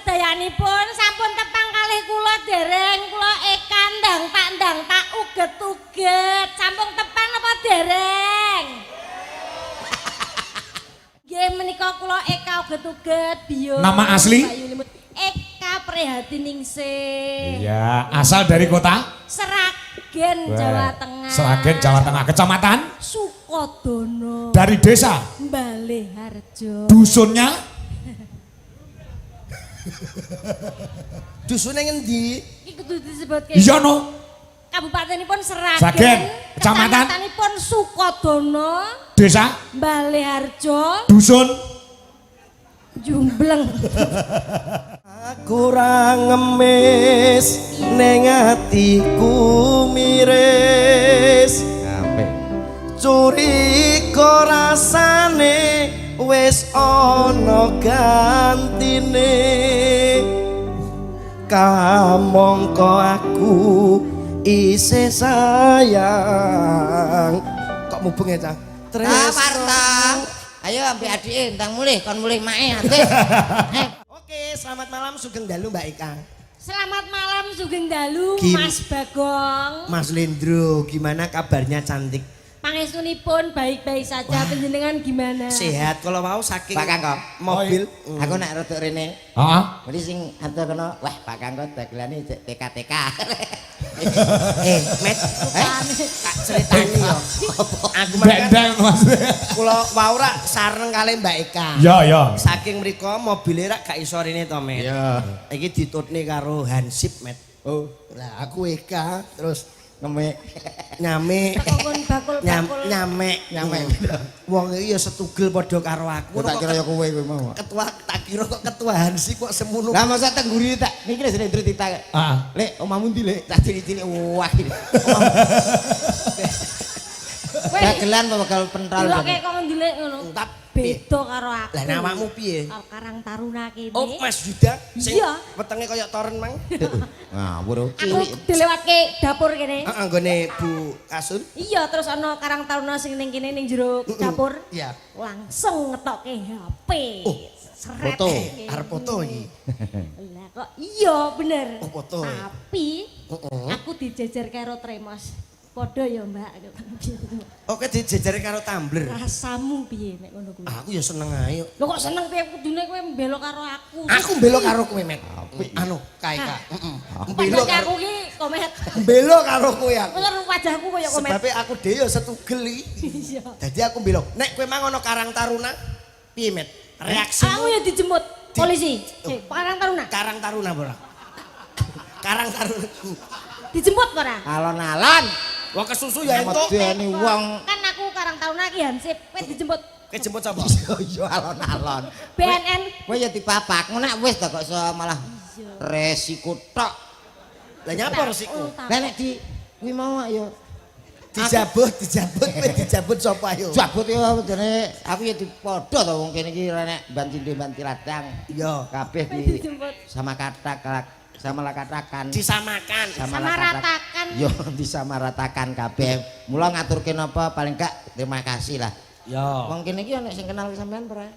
sedayanipun sampun tepang kalih kula dereng kula Eka ndang tak uget-uget sampun tepang apa dereng? Nggih menika kula Eka uget-uget biyo. Nama asli? Eka Prihatiningsih. Iya, asal dari kota? Seragen, Jawa Tengah. Seragen, Jawa Tengah. Kecamatan? Sukodono. Dari desa? Baleharjo. Dusunnya? Dusunnya ngendi? Iku kudu disebutke. Iya no. Kabupatenipun Seragen. Seragen. Kecamatan? Kecamatanipun Sukodono. Desa? Baleharjo. Dusun? Jumbleng. Kurang ngemis neng atiku miris curiga rasane wis ana gantine kamangka aku isih sayang kok mubeng ya Cang Tresno ayo ambek adike entang mulih kon mulih mae ate Oke, selamat malam Sugeng Dalu Mbak Eka. Selamat malam Sugeng Dalu Gim- Mas Bagong. Mas Lendro, gimana kabarnya cantik? Pangestunipun baik-baik saja. Panjenengan gimana? Sehat. Kalau mau saking Pak Kangko mobil. aku nak rodok rene Heeh. mesti sing atuh kono wah Pak Kangko dagelane TK-TK Met, tak ceritani yo. Aku makan Bendeng maksudnya. kula wau rak sareng kali Mbak Eka. Ya, ya. Saking mriko mobilnya rak gak iso rene to, Met. iya Iki ditutne karo Hansip, Met. oh Lah aku Eka terus ngemek nyame Bakul bakul. nyame wong iki ya setugel padha karo aku. tak kira ya kowe mau Ketua tak kira kok ketua Hansip kok semono. lah masa tengguri tak niki lho Ndro ditak Heeh. lek omahmu ndi lek tak cilik-cilik wah dagelan apa bakal pentol Delok kayak kok ndelik ngono. Entap. Beda karo aku. Lah namamu piye? Karo Karang Taruna kene. Oh, Mas Yuda sing Iya. wetenge kaya toren mang. ngawur Aku dilewatke dapur kene. Heeh, nggone Bu Asun. Iya, terus ana Karang Taruna sing ning kene ning jero dapur. Iya. Langsung ngetokke HP. Oh, Seret. foto. Arep foto iki. Lah kok iya bener. Oh, foto. Tapi aku dijejer karo Tremos. Padha ya, Mbak. Oke dijejere karo tumbler. Rasamu piye nek ngono kuwi? Aku ya seneng ae. Lho kok seneng piye kudune kowe mbelo karo aku? Aku mbelo karo kowe, Met. Anu, kaeka. Heeh. Mbelo Wajah karo aku ki komet. mbelo karo kowe aku. Kowe wajahku koyo komet. Sebabnya aku dhewe ya setugel iki. Iya. Dadi aku mbelo. Nek kowe mang ana Karang Taruna, piye, Met? Reaksimu? Aku ya dijemput polisi. Karang Taruna. Karang Taruna ora? Karang Taruna. Dijemput ora? alon-alon Wong kesusu ya entuk. medeni wong Kan aku Karang Taruna ki Hansip. Kowe dijemput Kejemput sapa? yo alon-alon BNN. kowe ya dipapak ngono nek wis to kok iso malah resiko tok Lah nyapa resiko? lah nek di kuwi mau yo Dijabut, kowe dijabut sapa yo? jabut yo jane aku ya dipadha to wong kene iki nek banti ladang Iya, kabeh di Dijemput. sama katakan disamakan. Samaratakan. yo disamaratakan kabeh mula ngaturke napa paling gak terima kasih lah Ya. wong kene iki ana sing kenal sampean ora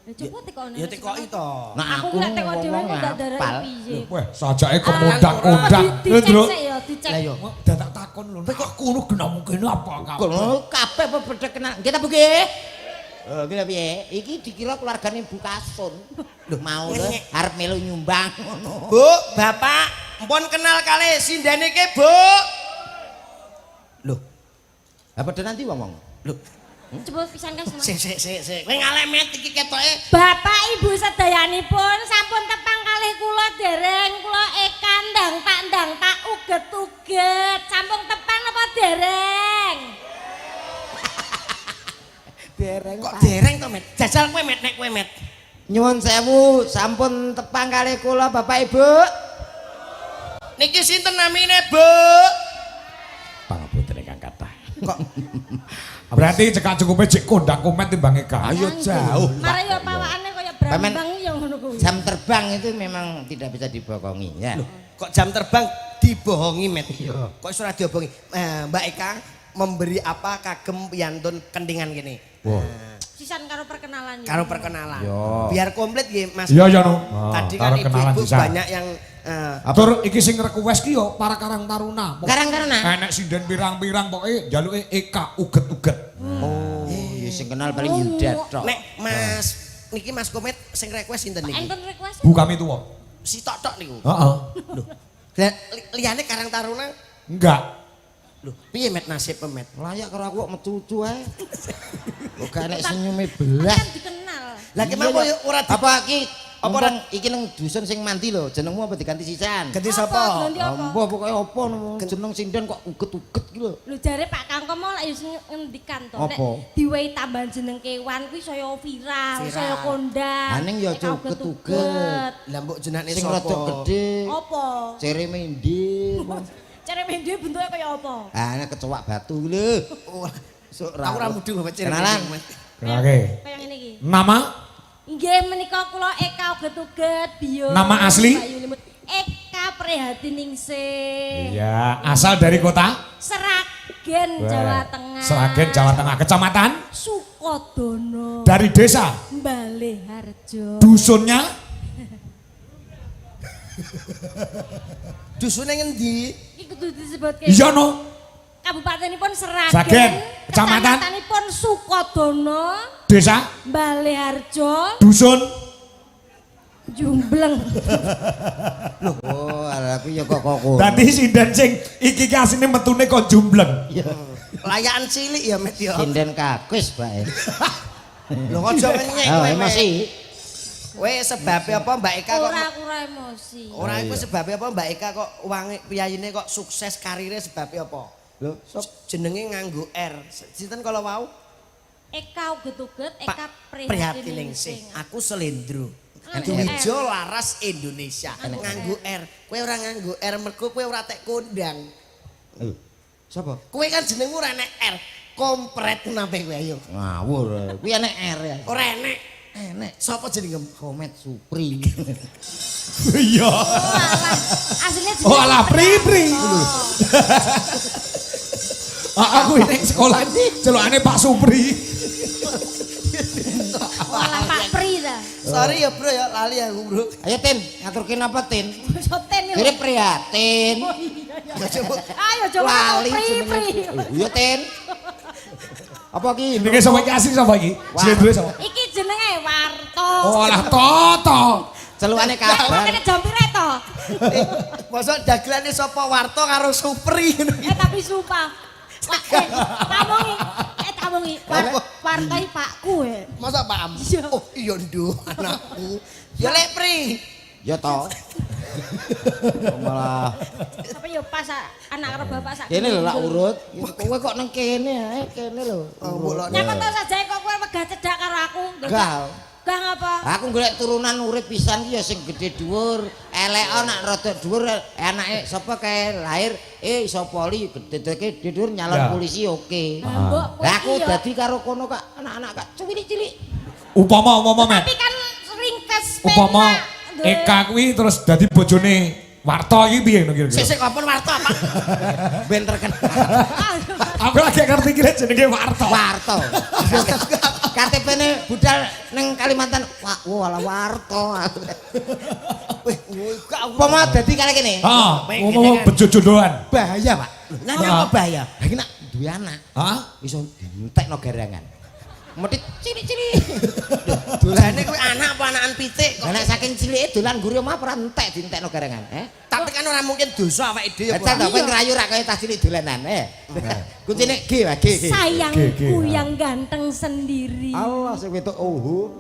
Ya coba tekono. Ya tekoki to. nah Aku nek teko dhewe kok ndak apal. darah piye. Weh, sajake kemudak-mudak. Lho, Dicek Ndro. sik ya, dicek. Lah yo Dadak takon lho. Nek kok kuno kena mungkin apa kabeh? kono kabeh apa beda kenal kita buki gila piye iki dikira keluargane Bu Kasun lho mau lho arep melu nyumbang ngono Bu, Bapak, mpun kenal kali sindane ke, Bu. lho apa nanti ngomong Lho, Coba pisan Kas. Mas. sik. Kowe ngalemet iki ketoke. Bapak Ibu sedayanipun sampun tepang kalih kula dereng kula Eka ndang tak uget-uget. Sampun tepang apa dereng? dereng Kok dereng to, Met? Jajal kowe, Met, nek kowe, Met. nyuwun sewu sampun tepang kali kula Bapak Ibu Niki sinten namine, Bu? Pangapunten ingkang kathah. Kok Berarti cekak cukupe cek kondang komen timbang Eka. ayo jauh Mare yo pawakane kaya brambang ya ngono kuwi. jam terbang itu memang tidak bisa dibohongi ya kok jam terbang dibohongi, Met? Kok iso ora diobohongi? Mbak Eka memberi apa kagem piyantun kendingan kene. Wah. sisan karo perkenalan. Karo perkenalan. Yo. Biar komplit nggih Mas. Iya ya no. Tadi kan ibu-ibu banyak yang Tur iki sing request ki yo para Karang Taruna. Karang Taruna. Enek sinden pirang-pirang pokoke njaluke Eka uget-uget. Oh, ya sing kenal paling Yuda tok. nek Mas niki Mas Komet sing request sinten niki? Enten request. Bu kami tuwa. Si tok niku. Heeh. Lah liyane Karang Taruna Enggak. lho piye met nasib pemet? Layak karo aku kok metu-metu ae. Kok gak enek senyume belas. Kan dikenal. Lah ki mampu yo ora di Apa iki? Apa Apa iki nang dusun sing mandi lho, jenengmu apa diganti sisan? ganti Apa? sapa? Ganti apa? Ambo pokoke apa jeneng sinden kok uget-uget iki lho. Lho jare Pak Kangkom mau lek ngendikan to nek Apa? diwehi tambahan jeneng kewan kuwi saya viral, saya kondang. Aning ya Nek uget-uget. Lah mbok jenenge Sing sapa? rada gedhe. Apa? Cere mendi. Cara mende bentuknya kaya apa? Ah, nek kecoak batu lho. Oh, Sok aku ora mudeng bapak ciri. Kenalan. Oke. Kaya ngene iki. Nama? Inggih menika kula Eka uget-uget bio. Nama asli? Bayu Limut. Eka Prihatiningsih. Iya, asal dari kota? Seragen Jawa Tengah. Seragen Jawa Tengah, kecamatan? Sukodono. Dari desa? Baleharjo. Dusunnya? Dusune ngendi? Iku kudu disebutke. Iya no. Kabupatenipun Seragen. Sragen. Kecamatan? Kecamatanipun Sukodono. Desa? Baleharjo. Dusun? Jumbleng. Oh, aku ya kok kok. Dadi sinden sing iki ki asine metune kok jumbleng. Layakan cilik ya met ya. Sinden kakis bae. Lho aja ngenyek Oh, kowe. emosi. Kowe sebabe apa Mbak Eka kok Ora emosi. ora iku sebabe apa Mbak Eka kok wangi piyayine kok sukses karirnya sebabe apa? Lho, sok Jenenge nganggo R. Sinten kala wau? Eka uget-uget, Eka Prihatiningsih. Prihatiningsih. Aku Selendro. Anu, Duwijo Laras Indonesia. Nganggo R. Kowe ora nganggo R mergo kowe ora tek kondang. sapa? Kowe kan jenengmu ora enek R. Kompret nape kowe ayo. Ngawur. Kuwi enek R ya. Ora enek. Enek. Sapa jenengmu? Komet Supri. Iya. Oh alah, aslinya Oh alah pri. Aku ini sekolah ini celokane Pak Supri. Alah Pak Pri dah. Sorry ya bro ya lali aku bro. Ayo Tin, ngaturkin apa Tin? Soten Kira prihatin. Ayo coba Lali Pri. Iya Tin. Apa ki? Ini sapa iki asli sapa iki? Slendro sapa? Iki jenenge Warto. Oh alah Toto. Celukane kabar. Kene jompire to. Mosok dagelane sapa Warto karo Supri ngono iki. Tapi sumpah. Tamungi. Warto iki pakku e. Masa paham? Iya. Oh iya nduk anakku. Ya lek Pri. Ya toh. Malah Tapi yo pas anak karo bapak sak. kene lho lak urut. Kowe kok nang kene ae kene lho. Nyapa to saja kok kowe wegah cedak karo aku. Gal. Gak ngapa? Aku golek turunan urip pisan ki ya sing gedhe dhuwur, elek nak rada dhuwur, anake sapa kae lahir iso poli gedhe dhuwur nyalon Ya. polisi oke. Mbok Lah aku dadi karo kono kak anak-anak kak cilik-cilik. Upama Met. Tapi kan ringkes Upama Eka kuwi terus dadi bojone Warto iki piye ngono kira-kira? Sesek kapan Warto apa? Ben terkenal. Aku lagi ngerti kira jenenge Warto. Warto. KTP-ne budal ning Kalimantan. Wah, ala Warto. Wih, gak Upama dadi kaya kene. Heeh, ngomong bejo jodohan. Bahaya, Pak. Nanya apa bahaya? Lah iki nak duwe anak. Hah? Iso dientekno garangan. Medhit cilik-cilik. Dolane kuwi anak apa anakan pitik kok. Anak saking cilike dolan guru omah ora entek dientekno garangan, Tapi kan ora mungkin dosa awake dhewe. Eta to kowe ngrayu ra kaya tas cilik dolanan, Kuncine G wae, G. Sayangku yang ganteng sendiri. Allah sing wedok oho.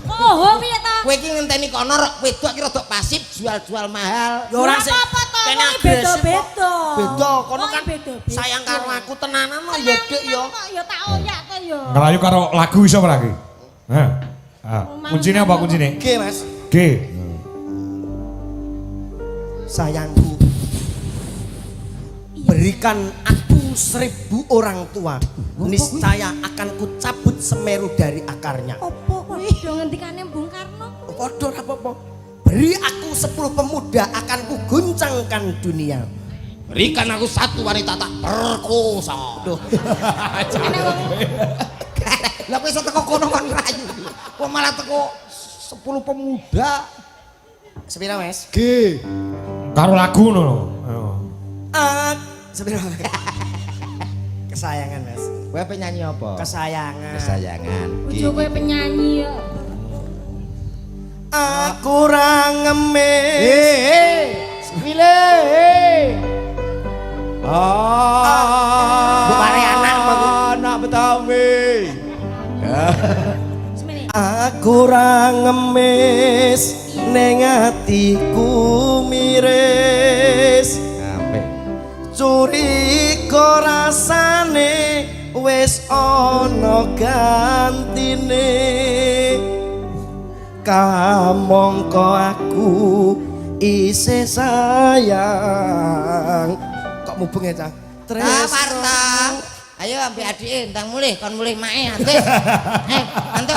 Oh, piye to? Kowe iki ngenteni kono wedok iki rada pasif jual-jual mahal. Ya ora sih. apa to? Kene Wong agresif kok. beda-beda. Beda, kono Wong kan beda-beda. sayang karo aku tenanan mah ya Dik ya. Ya tak oyak to ya. Ngelayu karo lagu iso ora iki? Hah. Ah, kuncine apa kuncine? G Mas. G. Sayangku. Berikan aku 1000 orang tua. Niscaya akan kucabut Semeru dari akarnya. Opo kok do ngendikane Bung Karno? Padha ora apa-apa. Beri aku 10 pemuda akan kuguncangkan dunia. Berikan aku satu wanita tak perkosa. Duh. Kene wong Lah kowe iso teko kono kon rayu. Kok malah teko 10 pemuda. Sepira Mas? G. Karo lagu ngono. Sepira. Kesayangan Mas. Kowe penyanyi apa? Kesayangan. Kesayangan. Bojo kowe penyanyi ya. Aku ra ngemis. Pilih. Bu mari anak anak Betawi. Semene. Aku ra ngemis ning atiku miris. Apik. Curiga rasane wis ana gantine. Kamangka aku isih sayang. Kok mubeng ya, Cah? Parta. Ayo ambek adike entang mulih kon mulih mae ate. Antuk.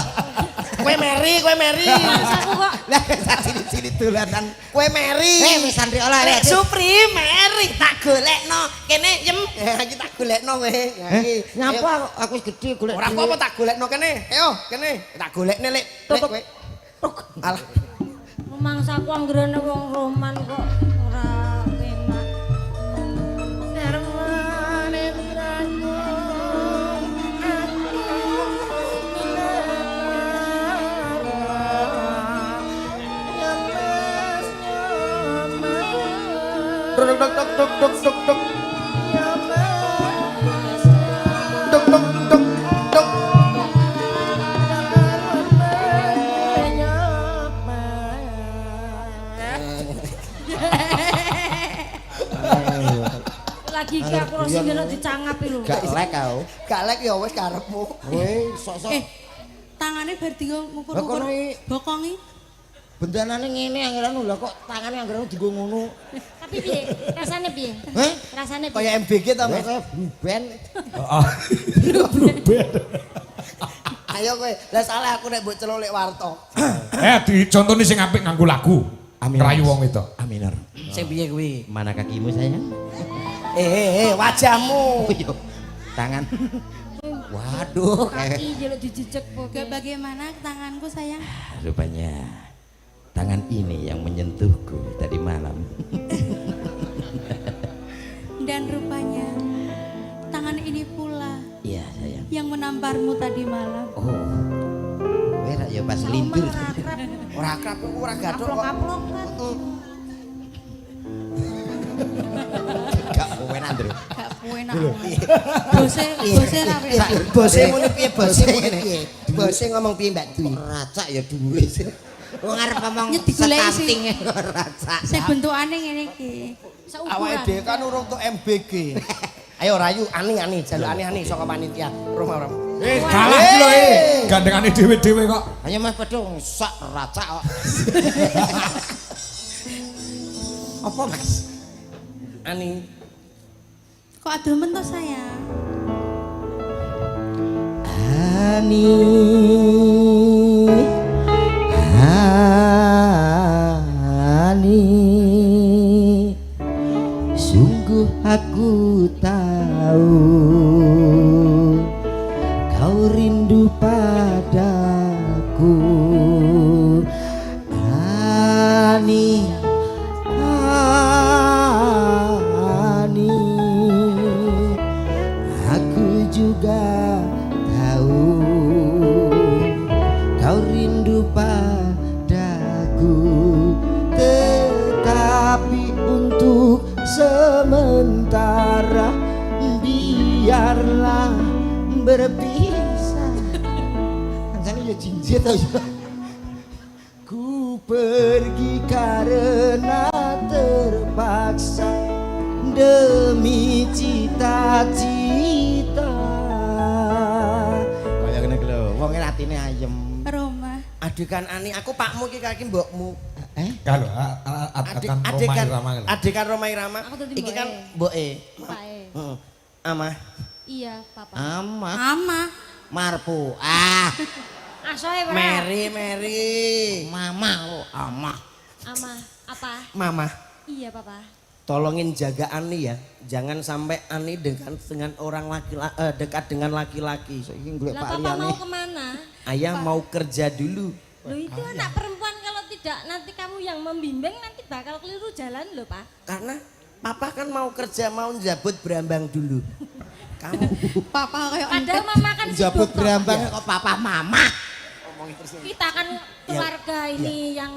Kowe Mary. Aku kok Lah sini dolanan. Kowe Mary. Wis santri olah Lek rek. Supri Mary tak golekno. Kene yem. Iki tak golekno kowe. Nyapa aku wis gedhe golek. Ora apa-apa tak golekno kene. Ayo, kene. Tak golekne lek. Kowe. Alah. memangsaku anggerane wong roman kok ora enak. Darmane piranku Duk duk duk duk duk duk duk. Duk duk duk duk. lagi iki aku ora sing kena dicangap lho. Gak lek kau. Gak lek ya wis karepmu. Kowe sok-sok Tangane bar dienggo Lah ngukur-ngukur kono iki bokongi. bendanane ngene anggeran lho kok tangane anggeran dienggo ngono. Tapi piye? Rasane piye? Heh? Rasane piye? Kaya MBG ta, Mas? Kaya band. Ayo kowe. Lah salah aku nek mbok celuk lek warta. Dicontoni sing apik nganggo lagu. Rayu wong itu. Aminor. Sing piye kuwi? Mana kakimu sayang? Wajahmu. Yo. Tangan. Waduh, Kaki jelek dijejek Gak pokoke. bagaimana tanganku sayang. rupanya tangan ini yang menyentuhku tadi malam. Dan rupanya tangan ini pula Iya sayang. yang menamparmu tadi malam. Oh, berak ya pas lindur. Ora akrab kok ora gathuk kok. Kaplok kan. Gak kowen Andrew. Gak enak. Bose rawe. Bose muni piye bose muni piye? Bose ngomong piye Mbak Dwi? Racak ya duwe. Wong arep ngomong Ya digoleki sih. sekanting kok racak. Sing bentukane ngene iki. Awake dhewe kan urung tuk MBG. Ayo Rayu ani jaluk ani saka panitia. Rumah. Kalah iki lho gandengane dhewe-dhewe kok. Ayo Mas Pedung sak racak kok. Apa Mas? Ani. Kok adul mentos sayang? Ani sungguh aku tahu kau rindu padaku. Ani aku juga tahu kau rindu padaku, tetapi untuk sementara biarlah berpisah. Anjane ya jinjit aja. Ku pergi karena terpaksa demi cita-cita. Kaya ngene iki lho, wong atine ayem. Roma. Adikan Ani, aku pakmu iki kaki mbokmu. Kalau Adikan Roma Irama. Aku dadi Iki kan mboke. mboke. Pae. Heeh. Amah. Iya, papa. Ama Ama. marpu. Asoe ora. Mary. Mama ama. Ama apa? Mama. Iya, papa. Tolongin jaga Ani ya. Jangan sampai Ani dengan orang dekat dengan laki-laki. Lah papa mau kemana? Ayah mau kerja dulu. Loh itu anak perempuan kalau tidak nanti kamu yang membimbing nanti bakal keliru jalan loh Pak. Karena papa kan mau kerja, mau jabut berambang dulu. Kamu Papa kayak Padahal mama kan Jabut sibuk toh. berambang kok papa mama. Kita kan keluarga ini yang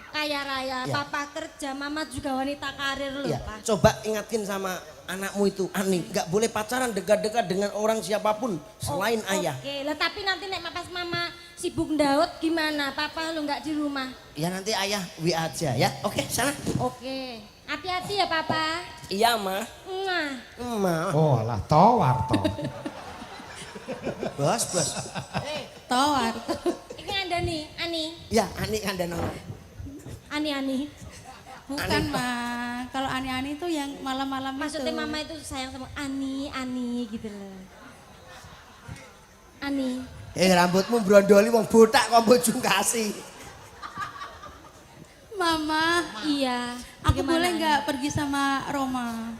kaya raya. Ya. Papa kerja, mama juga wanita karir loh ya, Pak. coba ingatin sama anakmu itu Ani, nggak boleh pacaran dekat-dekat dengan orang siapapun selain ayah. Oke, lah tapi nanti nek pas mama sibuk ndaut gimana? Papa lu nggak di rumah. Ya nanti ayah WA aja ya. Oke, sana. Oke, hati-hati ya Papa. Iya, mah. Mwah. Emak. Oh alah toh Warto. Bos. tawar. Ini ada nih, Ani. Ya, Ani kandang. Ani. Bukan mah. Kalau ani-ani itu yang malam-malam Maksudnya itu. mama itu sayang sama Ani gitu loh. Ani. Rambutmu brondoli wong botak kok bojong kasih. Mama, Iya. aku Bagaimana, boleh Ani? nggak pergi sama Roma?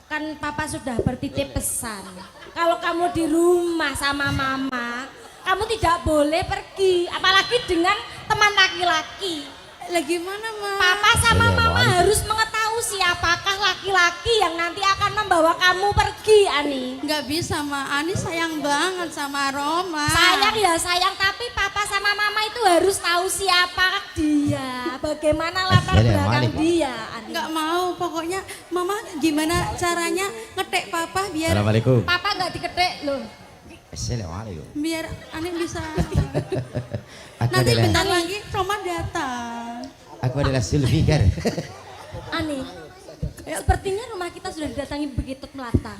Kan papa sudah bertitip pesan. Kalau kamu di rumah sama mama, kamu tidak boleh pergi. Apalagi dengan teman laki-laki. Lagi mana, Ma? Papa sama mama harus mengetahui siapakah laki-laki yang nanti akan membawa kamu pergi, Ani. Nggak bisa, Ma. Ani sayang banget sama Roma. Sayang ya sayang, tapi papa sama mama itu harus tahu siapa dia. Bagaimana latar belakang dia, Ani. Nggak mau, pokoknya Mama gimana caranya ngetek Papa biar Assalamualaikum. Papa nggak diketek loh. Assalamualaikum. biar Ani bisa. Aku Nanti adalah bentar lagi Roma datang. aku adalah Zulfikar. Ani, sepertinya rumah kita sudah didatangi begitu melata.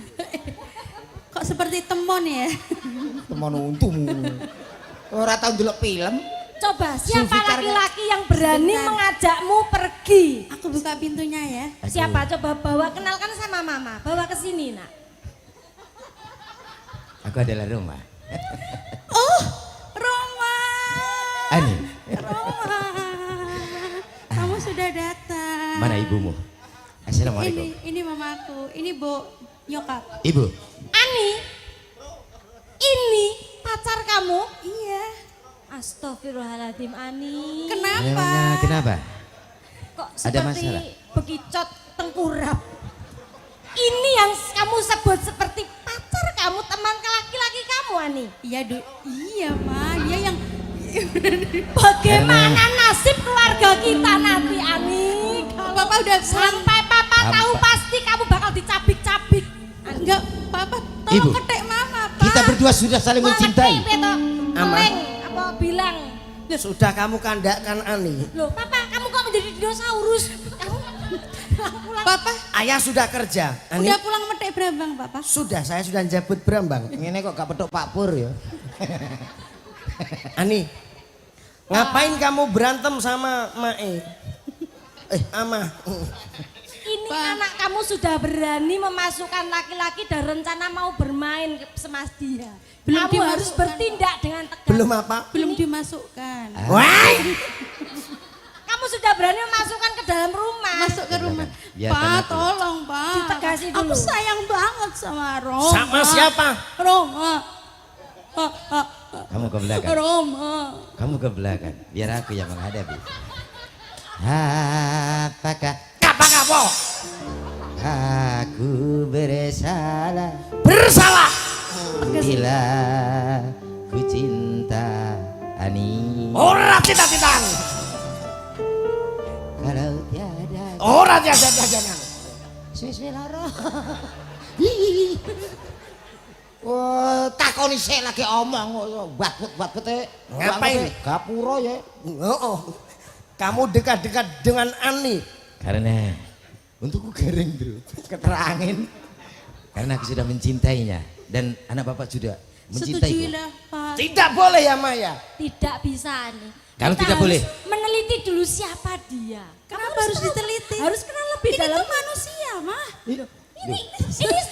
Kok seperti temon ya? Temen untung. Ora tau ndelok film. Coba siapa Zulfikar, laki-laki yang berani Bentar. mengajakmu pergi? Aku buka pintunya ya. Siapa? Coba bawa, kenalkan sama mama. Bawa ke sini, Nak. Aku adalah Roma. Oh, Roma. Ani, Roma. Kamu sudah datang. mana ibumu? Assalamualaikum. Ini mamaku. Ini Bu nyokap. Ibu, Ani, ini pacar kamu? Iya. Astagfirullahaladzim, Ani. Kenapa? memangnya kenapa? Kok Ada seperti masalah? bekicot tengkurap? Ini yang kamu sebut seperti pacar kamu, teman laki-laki kamu, Ani. Iya, Ma. Dia yang Bagaimana nasib keluarga kita nanti, Ani? Kalau Papa udah sampai papa tahu pasti kamu bakal dicabik-cabik. enggak, Papa Ibu. tolong ketek Mama, Pak. Kita berdua sudah saling mencintai. Meleng apa bilang? Sudah kamu kandakkan Ani. Loh, papa, kamu kok menjadi dinosaurus? Kamu pulang. Papa Ayah sudah kerja. Ani. udah pulang metek Brambang, Papa. Sudah, saya sudah jabut berambang. Ngene kok gak petuk Pak Pur ya. Ani, ngapain kamu berantem sama Mae? Ama. Ini anak kamu sudah berani memasukkan laki-laki dan rencana mau bermain sama dia. Belum Kamu harus dimasukkan. bertindak dengan tegas. Belum apa? Belum dimasukkan. Wah, Kamu sudah berani memasukkan ke dalam rumah. Masuk ke rumah. Biarkan Pak, aku. tolong, Pak. Ditegasi Aku dulu. sayang banget sama Roma. sama siapa? Roma. Kamu ke belakang. Roma. Kamu ke belakang. Biar aku yang menghadapi. Apakah Apa kamu? aku bersalah Bersalah. bila ku cinta Ani? Ora cita-citaan. Kalau tiada Ora jangan. sesuatu Wah, takoni sik lagi omong buat-buat Ngapain? Gapura ya. Oh, kamu dekat-dekat dengan Ani. karena untukku garing bro, keterangin karena aku sudah mencintainya dan anak bapak sudah mencintaiku. Setujuilah, Pak. Tidak boleh ya Maya. Tidak bisa nih. Kalau Kita tidak harus boleh. meneliti dulu siapa dia. Kenapa harus diteliti? Harus kenal lebih Ini dalam. tuh manusia, Mah. Ini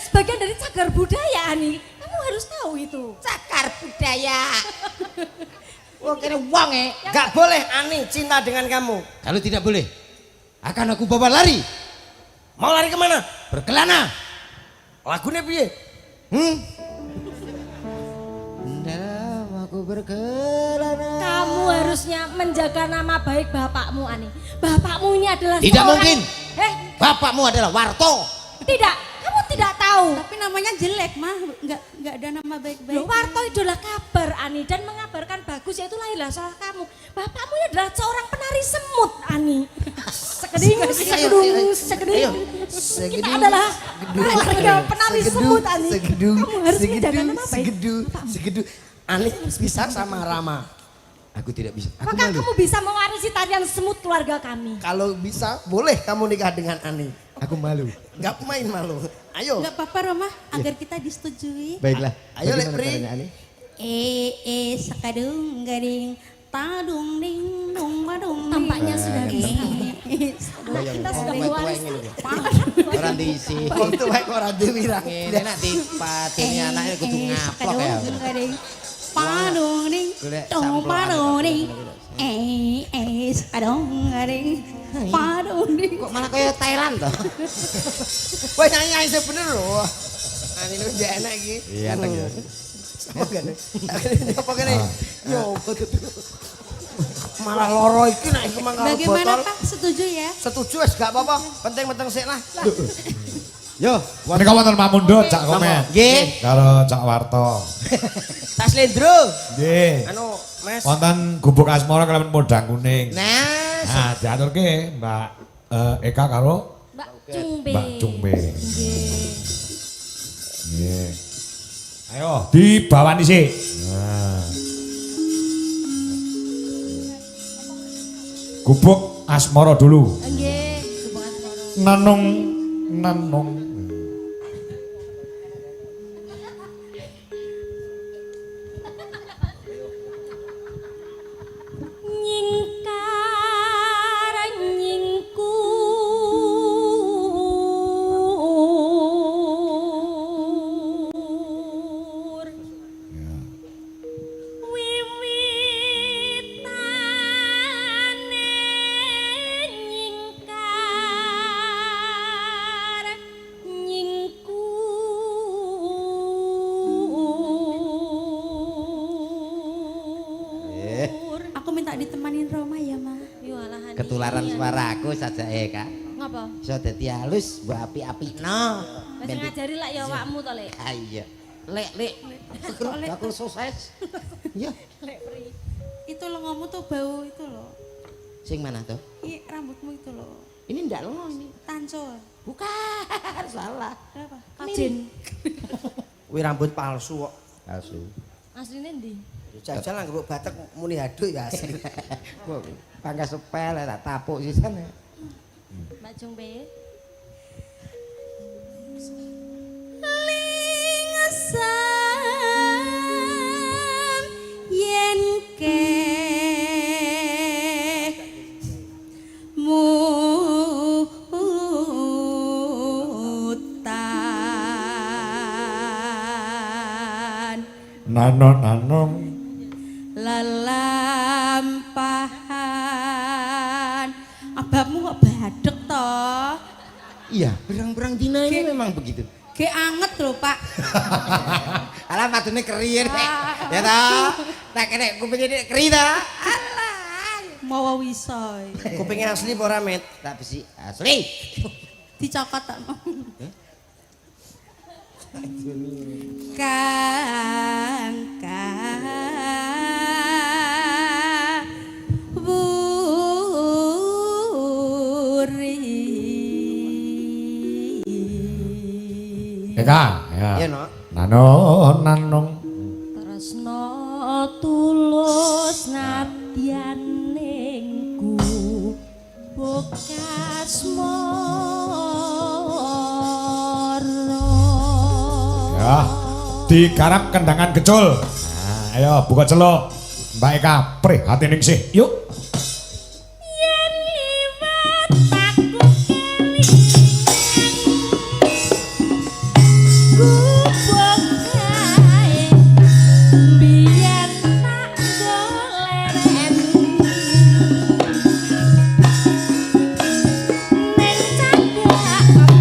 sebagian dari cagar budaya, Ani. Kamu harus tahu itu. Cakar budaya. Wah, kene wong Gak boleh Ani cinta dengan kamu. Kalau tidak boleh, akan aku bawa lari. Mau lari kemana? Berkelana. Lagunya piye? Dalam aku berkelana. Kamu harusnya menjaga nama baik bapakmu, Ani. Bapakmu ini adalah Tidak seorang... mungkin. Bapakmu adalah Warto. Tidak, kamu tidak tahu. Tapi namanya jelek mah, nggak ada nama Loh, baik-baik. Warto idola kabar, Ani, dan mengabarkan bagus yaitu lahirlah salah kamu. Bapakmu ini adalah seorang penari semut, Ani. Sekeding, sekeding. Kita adalah keluarga penari semut, Ani. Kamu harus menjaga nama baik. Segedu. Ani bisa sama Rama. Aku tidak bisa. Aku Maka malu. kamu bisa mewarisi tarian semut keluarga kami. Kalau bisa, boleh kamu nikah dengan Ani. Aku malu. Gak main malu. Ayo. Nggak apa-apa Roma, agar kita disetujui. Baiklah. Ayo, Bagaimana Lepri. caranya, Ani? Sakadung gading tadung ding dong badung. Tampaknya sudah bisa. Kita sudah mewaris. Orang diisi. Wong tuwa kok ora diwirang. Ini nanti patine anaknya kudu ngapok ya. Padung ding Golek dong samplokan. padung ding. Sakadung gading padung ding. Kok malah kayak Thailand toh? Wah nyanyi sebener loh. Ani lu jek enak iki. Iya, tak ya. Apa kene? Apa kene? Yo, malah loro iki nek iki mangkal Bagaimana botol. Pak? Setuju ya? Setuju wis gak apa-apa. Penting-penting sik lah. Yo, Menika wonten Mamundo Cak Komen. nggih. Karo Cak Warto. Tas Lendro. Nggih. Anu, Mas. Wonten Gubuk Asmara kalian modang kuning. Nah, Nah, diaturke Mbak Eka karo Mbak Cungbe. Mbak Cungbe. Nggih. Nggih. Ayo, dibawani sih. Nah. Gubuk Asmara dulu. Nggih, hubungan Moro. Nanung. Nyingkar nyingkur. Wiwitane nyingkar nyingkur. Aku minta ditemanin Roma ya, Ma. Yo alahan. ketularan suaraku saja Eka. Ngapa? Iso dadi halus, mbok api-apino. Wis ngajari lak ya awakmu to, Lek. Ah iya. Lek. Aku sukses. Iya. Itu lo ngomong tuh bau itu loh. Sing mana tuh? Ih, rambutmu itu loh. Ini ndak lengo ini. Tancur. Bukan, salah. Berapa? Kajen. Kuwi rambut palsu kok. Palsu. Asline ndi? Jajal lah gebuk batek muni haduk ya asli. Kok pangkas sepele tak tapuk sisan ya. Mbak Jungbe. Lingesan yen ke mutan Nanong. lelampahan. Abahmu kok badek toh? Iya, berang-berang dina ini memang begitu. Ge anget lho, Pak. Alah matune keri ya ta. Tak kene kuping ini keri ta. Alah. Mawa wisoy. Kupingnya asli apa ora, Met? Tak besi asli. Dicokot tak mau. Kangka buri. Eka, ya. Iya, No. Nanong. Tresno tulus nadyan ningku bekas moro. Ya, digarap kendangan kecul. Nah, ayo buka celok. Mbak Eka, prihatin sih. Yuk. Yen liwat aku kelingan gubuk kae biyen tak goleren ning cagak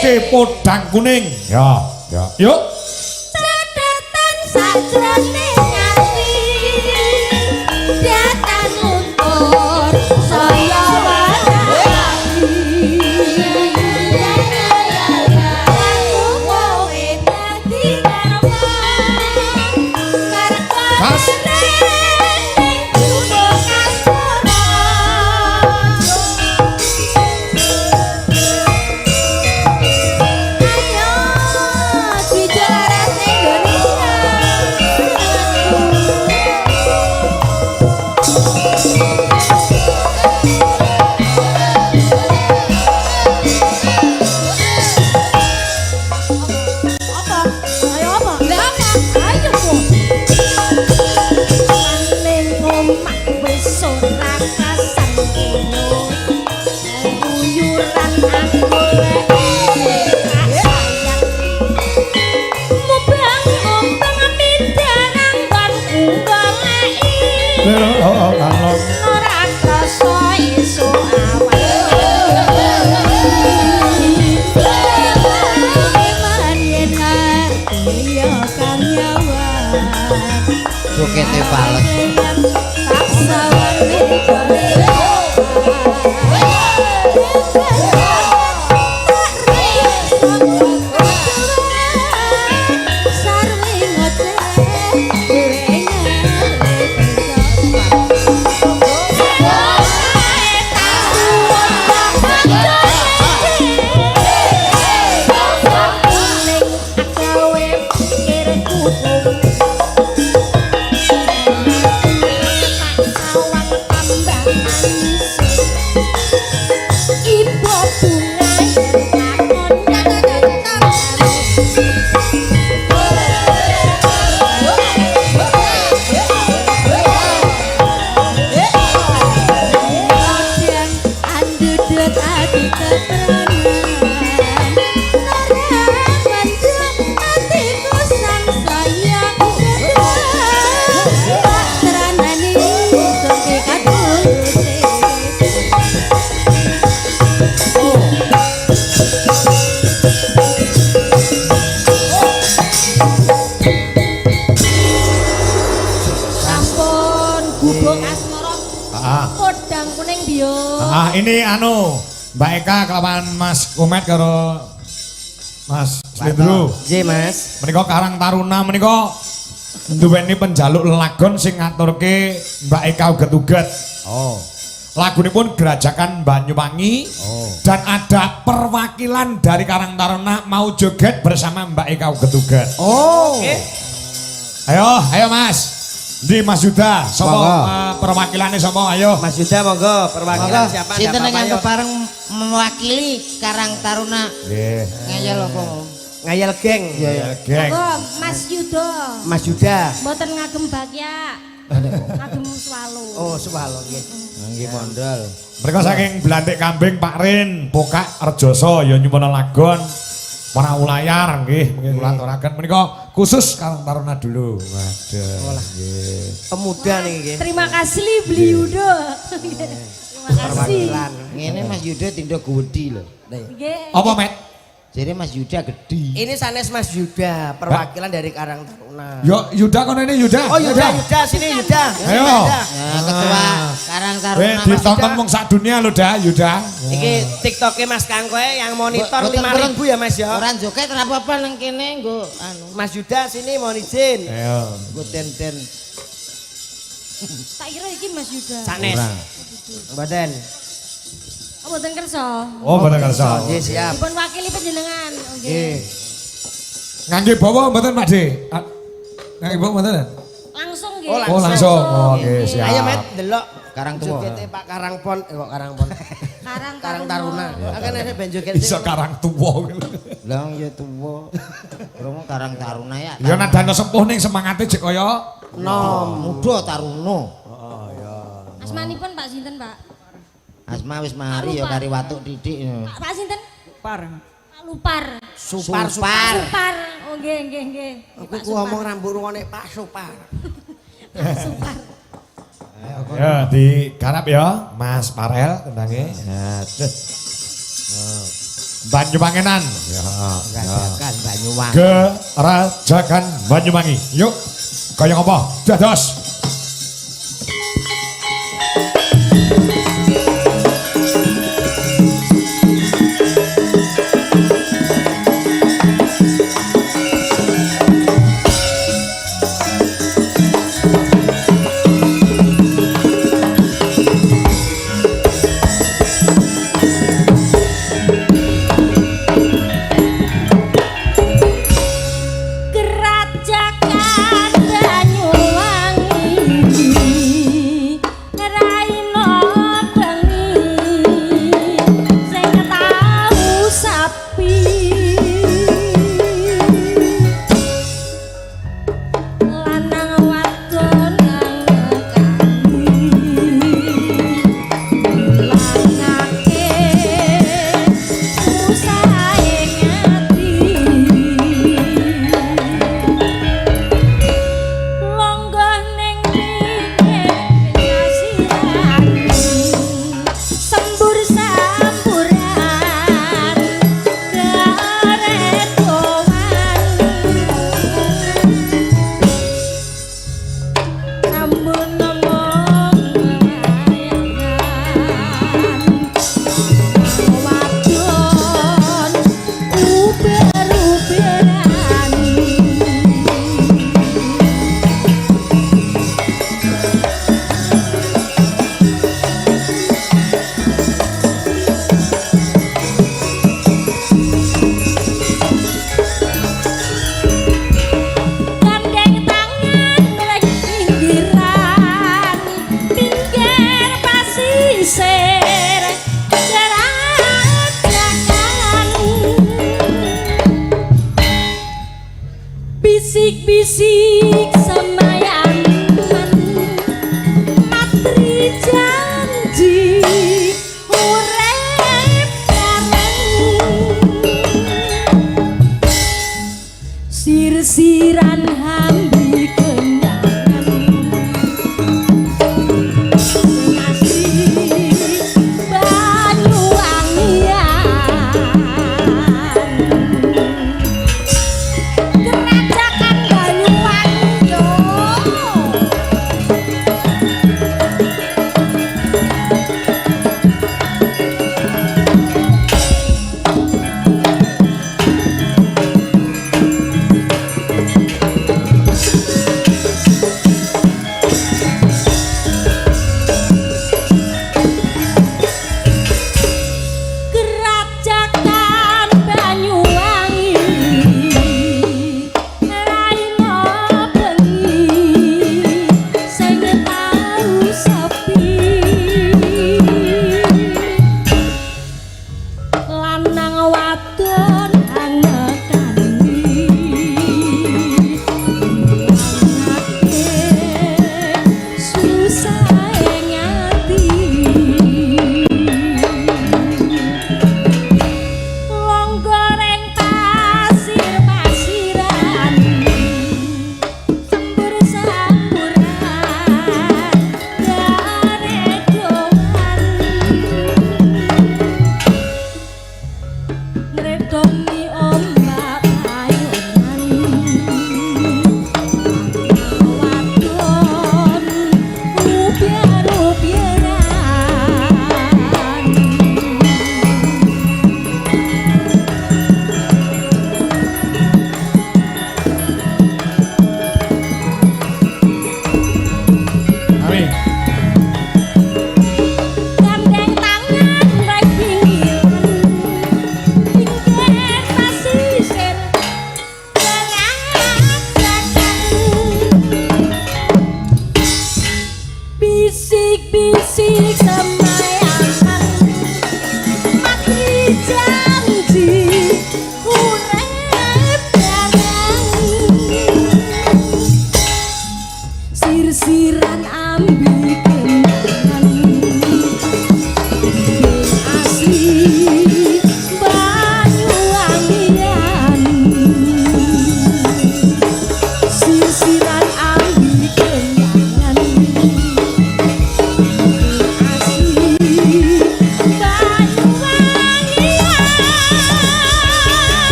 Teruske podang kuning. Ya, ya. Yuk. Cadatan sajroning ati datan luntur saya wadani aku kowe dadi Mas. Jokete pales. Ini Mbak Eka kelawan Mas Komet karo Mas Slendro. Nggih, Mas. Menika Karang Taruna menika duweni penjaluk lagon sing ngaturke Mbak Eka uget-uget. Oh. Lagunipun Gerajakan Banyuwangi. Dan ada perwakilan dari Karang Taruna mau joget bersama Mbak Eka uget-uget. Oh. Ayo Mas. Di Mas Yuda, sapa perwakilannya sapa? Ayo. Mas Yuda monggo, perwakilan siapa? Sinten yang bareng mewakili Karang Taruna? Nggih. Ngayal apa? Ngayal geng. Iya, geng. Mas Yudo. Mas Yuda. Mboten ngagem bagya. Ngagem swalo. Oh, swalo nggih. Nggih mondol. Mereka saking Blantik Kambing Pak Rin, Pokak Rejoso ya nyuwun lagon. Para ulayar nggih, mungkin kula aturaken menika khusus Karang Taruna dulu. Waduh. Nggih. Pemuda nih nggih. Terima kasih Bli Yudo. Terima kasih. Perwakilan. Ngene Mas Yuda tindak gede lho. Nggih. Apa, Met? Jadi Mas Yuda gede. Ini sanes Mas Yuda, perwakilan dari Karang Taruna. Yo Yuda kono ini Yuda. Oh Yuda sini Yuda. Ayo. Nah, ketua Karang Taruna. Ditonton wong sak dunia lho dah Yuda. Iki TikToknya Mas Kangkoe yang monitor 5.000 ya Mas ya. Orang joget ora apa-apa nang kene nggo anu. Mas Yuda sini mohon izin. Ayo. Nggo ten-ten. Tak kira iki Mas Yuda. Sanes. Mboten. Oh, mboten kersa. Oh, bener kersa. Nggih siap. Dipun wakili panjenengan. Nggih. Nggih. Ngangge bawa mboten Pak De? Ngangge bawa mboten? Langsung nggih. Oh, Oh, langsung. Oh, oke, siap. Ayo Met delok. Karang tua. Jogete Pak Karangpon, kok Karangpon. Karang Taruna. Akan ada ben joget. Iso Karang Tuwa. Lah ya tuwa. Romo Karang Taruna ya. Ya nadane sepuh ning semangate jek kaya Nom, muda Taruna. Asmanipun Pak sinten, Pak? Asma wis mari ya kari watuk titik. Pak sinten? Par. Pak Lupar. Supar. Supar. Oh nggih, nggih, nggih. Aku ku ngomong rambut rungone Pak Supar. Pak Supar. ya digarap ya Mas Parel tendange. Aduh. Banyuwangenan. Ya. Rajakan Banyuwangi. Gerajakan Banyuwangi. Yuk. Kaya apa? Dados. Gerajakan Banyuwangi raina bengi sing tau sapi lanang wadon langake usahe ngati longgah ning pinggir ngasiran sembur-samburan garetowan rambut nemong wadon uber-uberan gandeng tangan ning pinggiran pinggir pasisir gerajakan bisik-bisik semayaman matri janji urip bareng sir-siran hambi kendangan ngasih Banyuwangian Gerajakan Banyuwangi yo.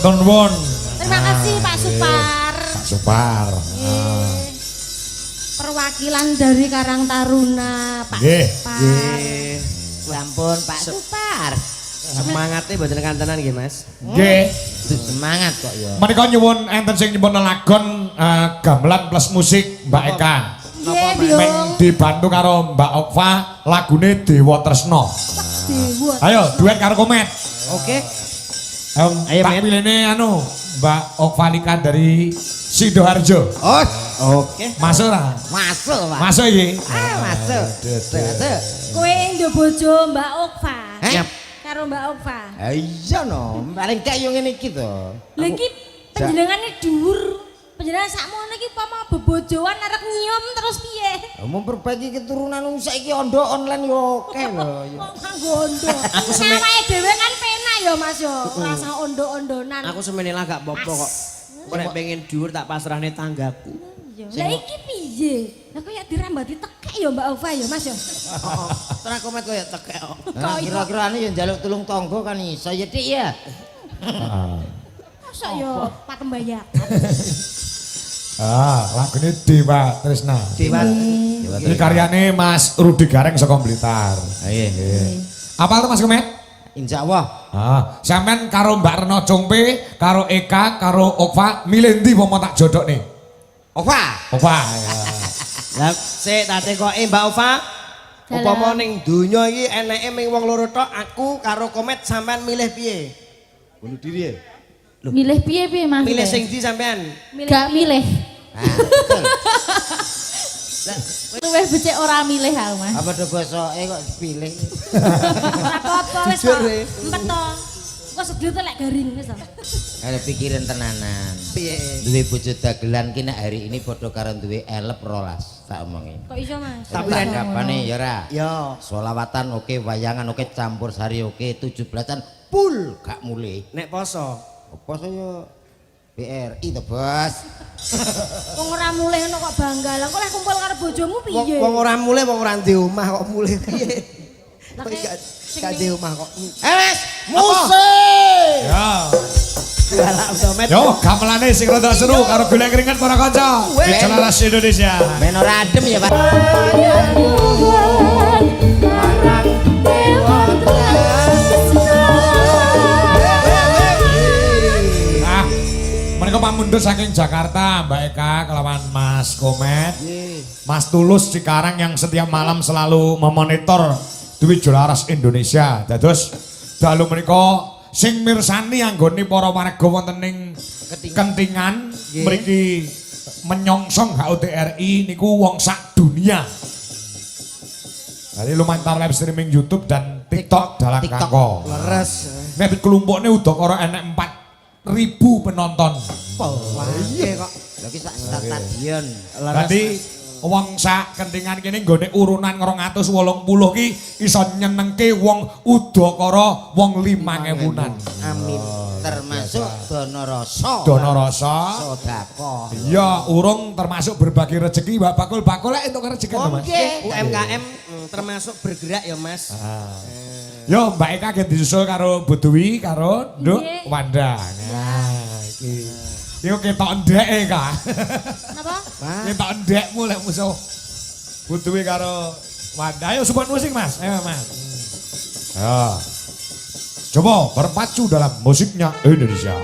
matur nuwun. Terima kasih Pak Supar. Pak Supar. Perwakilan dari Karang Taruna Pak Nggih. Supar. Sampun Pak Supar. Semangatnya mboten kantenan nggih, Mas. Nggih. Semangat kok ya. Menika nyuwun enten sing nyuwun lelagon gamelan plus musik Mbak Eka. Nggih, Meng Biung. dibantu karo Mbak Okva lagune Dewa Tresno. Dewa. Ayo duet karo Komet. Oke. Ayo tak pilihne anu Mbak Okvalika dari Sidoarjo. Oh, oke. Masuk ora? Masuk Pak. Masuk iki. Masuk. Masuk. Kowe ndek bojo Mbak Okva. Heh? Karo Mbak Okva. Iya no, paling gak yo ngene iki to. Lha iki panjenengane dhuwur. Panjenengan sakmono iki pama bebojoan arep nyium terus piye? Memperbaiki keturunan saiki ondo online yo oke lho. Kok nganggo ondo. Awake dhewe kan penak ya Mas yo. Rasa ondo-ondonan. Aku semene lah gak popo kok. Nek pengen dhuwur tak pasrahne tanggaku. Lah iki piye? Lah kok ya dirambati tekek ya Mbak Ova ya Mas ya. Terus komet koyo tekek kok. Nah, kira-kira ini yang jaluk tulung tonggo kan iso ya Dik ya. Masa ya patembayar. Lagune Dewa Tresna. Dewa. Iki karyane Mas Rudi Gareng saka Blitar. Nggih. Apa tuh Mas Komet? Insyaallah. Sampean karo Mbak Reno Compe, karo Eka, karo Okva, milih ndi pomo tak jodhokne? Ova. Okva. Ya. Lah sik tak tekoki Mbak Ova. Upama ning donya iki eneke ming wong loro tok, aku karo Komet sampean milih piye? Bunuh diri ya? Milih piye Mas? Milih sing ndi sampean? Gak milih. Nah, betul. Luwih becik ora milih aku Mas. Apa do bosoke kok dipilih? Ora apa-apa wis Jujur, kok. we. Empet to. Kok sedih lek garing wis to. Ada pikiran tenanan. Piye? Duwe bojo dagelan ki nek hari ini padha karo duwe elep 12 tak omongi. Kok iso Mas? Tapi Tak kan kapan ya ra? yo Solawatan oke, wayangan oke, campur sari oke, 17-an full gak mulai. nek poso. Apa saya BRI to, Bos? Wong ora mulih ngono kok bangga. Lah kok lek kumpul karo bojomu piye? Wong ora mulih wong ora ndek omah kok mulih piye? Lah Kok kayak gak ndek omah kok. Wes, musik. Ya. Galak Komet. Yo, gamelane sing rada seru karo golek keringet para kanca. Jalaras Indonesia. Men ora adem ya, Pak. Mereka pamundhut saking Jakarta, Mbak Eka kelawan Mas Komet. Mas Tulus Cikarang yang setiap malam selalu memonitor duit Jalaras Indonesia. Dados dalu menika sing mirsani anggone para warga wonten ing Kentingan mriki menyongsong HUTRI niku wong sak dunia. Jadi lumantar live streaming YouTube dan TikTok dalam kangko. Leres. Nek kelompokne udakara enek 4.000 penonton. Wah, iya kok. Lagi sak stadion. Dadi wong sak Kentingan kene nggone urunan 280 ki iso nyenengke wong udakara wong 5.000-an. Amin. Termasuk Donorasa. Donorasa. Sedekah. Iya, urung termasuk berbagi rezeki, Mbak Bakul lek entuk rezeki to, Mas. UMKM termasuk bergerak ya Mas. Yo, Mbak Eka gen disusul karo Bu Dwi karo Nduk Nggih. Wanda. Nah, iki. Yo ketok ndeke, Kak. Napa? Ketok ndekmu lek musuh. Bu Dwi karo Wanda. Ayo support musik, Mas. Ayo, Mas. Ya. Coba berpacu dalam musiknya Indonesia.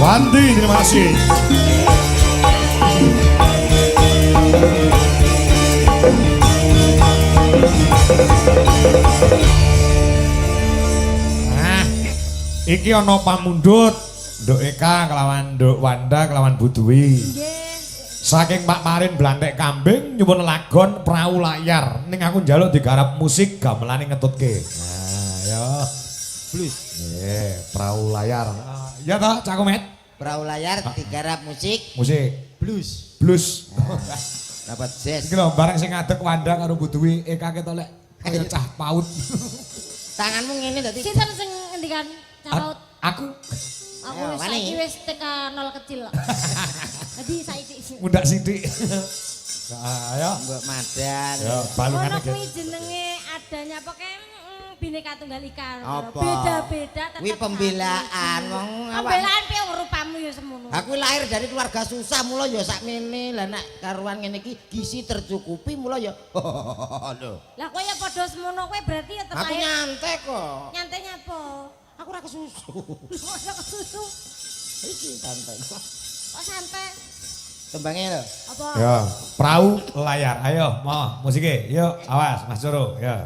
Wandi, terima kasih. Nah, iki ana pamundhut Nduk Eka kelawan Nduk Wanda kelawan Bu Dwi. Saking Pak Marin Blantek Kambing nyuwun lagon Prau Layar. Ning aku njaluk digarap musik gamelane ngetutke. Nah, ya. Blues. Perahu layar. Ya toh, Cak Komet? Perahu layar, digarap musik, Musik. Blues. Blues. dapat jazz. Iki lho bareng sing ngadeg Wanda karo Butuwi Eka ketok lek kaya cah paut. Tanganmu ngene dadi. Sinten sing ngendikan capaut? Aku Aku Ya, wis wani. saiki wis teka nol kecil kok. Jadi saiki mundak sithik. Ayo. Mbok Madan. Ya, ono balungane kuwi gitu. jenenge adanya pokoke Bhinneka Tunggal Ika. Apa? Beda-beda tetep. Kuwi pembelaan wong awak. Pembelaan piye rupamu ya semono. Aku lahir dari keluarga susah mula ya sakmene. Lah nek karuan ngene iki gizi tercukupi mula ya. Lho. Lah kowe ya padha semono kowe berarti ya tetep Aku lahir. nyantai kok. Nyantai nyapa? Aku ora kesusu. Ora kesusu. Iki santai. Kok santai? Tembangnya lho. Apa? Ya, perahu layar. Ayo, mau musiknya. Yuk, awas Mas Joro. Ya.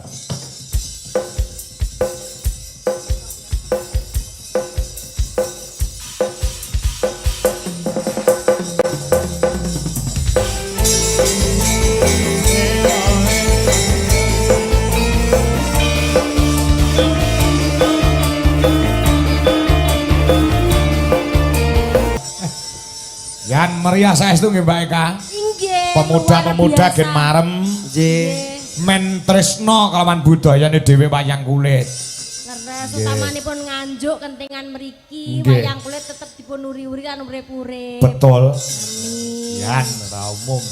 Yan meriah saestu nggih Mbak Eka. Inggih. Pemuda-pemuda luar gen biasa. marem Nggih. men tresno kalawan budayane dhewe wayang kulit. Leres utamanipun nganjuk kentingan mriki Nggih. wayang kulit tetep dipun uri-uri kan urip-urip. Betul. Amin. Yan ora umum.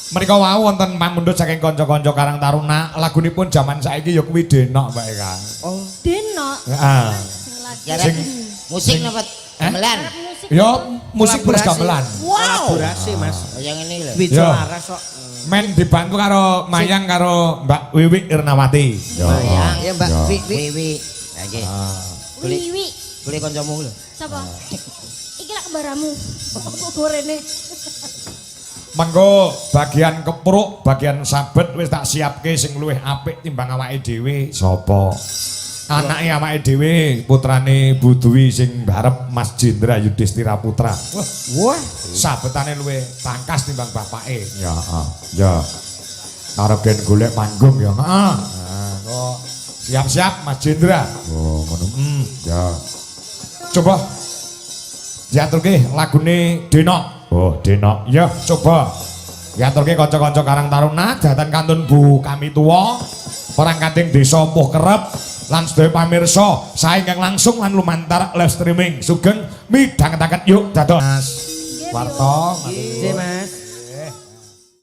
Menika wau wonten pamundhut saking kanca-kanca Karang Taruna, lagunipun jaman saiki ya kuwi Denok Mbak Eka. Oh, Denok. Heeh. Sing lagi. Garap Sing- musik napa? Gamelan. Garap musik. Yo musik terus Kolaborasi. gamelan. kolaborasi Mas. Kaya ngene lho. Wijo Yo. laras kok. Men dibantu karo Mayang karo Mbak Wiwi Irnawati. Mayang. Ya Mbak Wiwi. Lah nggih. Wiwi. Kule kancamu lho. Sapa? Iki lak kembaramu. Kok gorene. Mengko bagian kepruk, bagian sabet wis tak siapke sing luwih apik timbang awake dhewe. Sapa? Anake awake dhewe, putrane Buduwi sing barep Mas Jendra Yudhistira Putra. Wah, Sabetane luwih tangkas timbang bapake. Ya, ya. Karo gen golek panggung ya. Heeh. Nah, kok siap-siap Mas Jendra. Oh, ngono. Ya. Coba diaturke lagune Denok. Oh, Denok. Ya, coba. Diaturke kanca-kanca Karang Taruna dhateng kantun Bu Kami Tuwa, perang kanting Desa Puh Kerep lan sedaya pamirsa saenggang langsung lan lumantar live streaming sugeng midhangetaken yuk dados Mas Warto. Nggih Mas.